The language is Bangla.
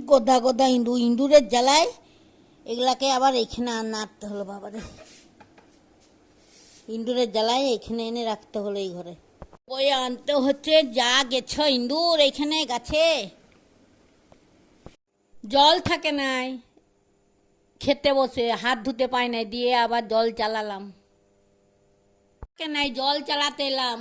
গোদা গোদা ইঁদুরের জ্বালায় এগুলাকে আবার এখানে আনতে হলো বাবারে। ইঁদুরের জ্বালায় এখানে এনে রাখতে হলো এই ঘরে। বয়ে আনতে হচ্ছে, যা গেছ ইঁদুর এখানে গাছে। জল থাকে নাই, খেতে বসে হাত ধুতে পাই নাই, দিয়ে আবার জল চালালাম। নাই জল চালাতে এলাম।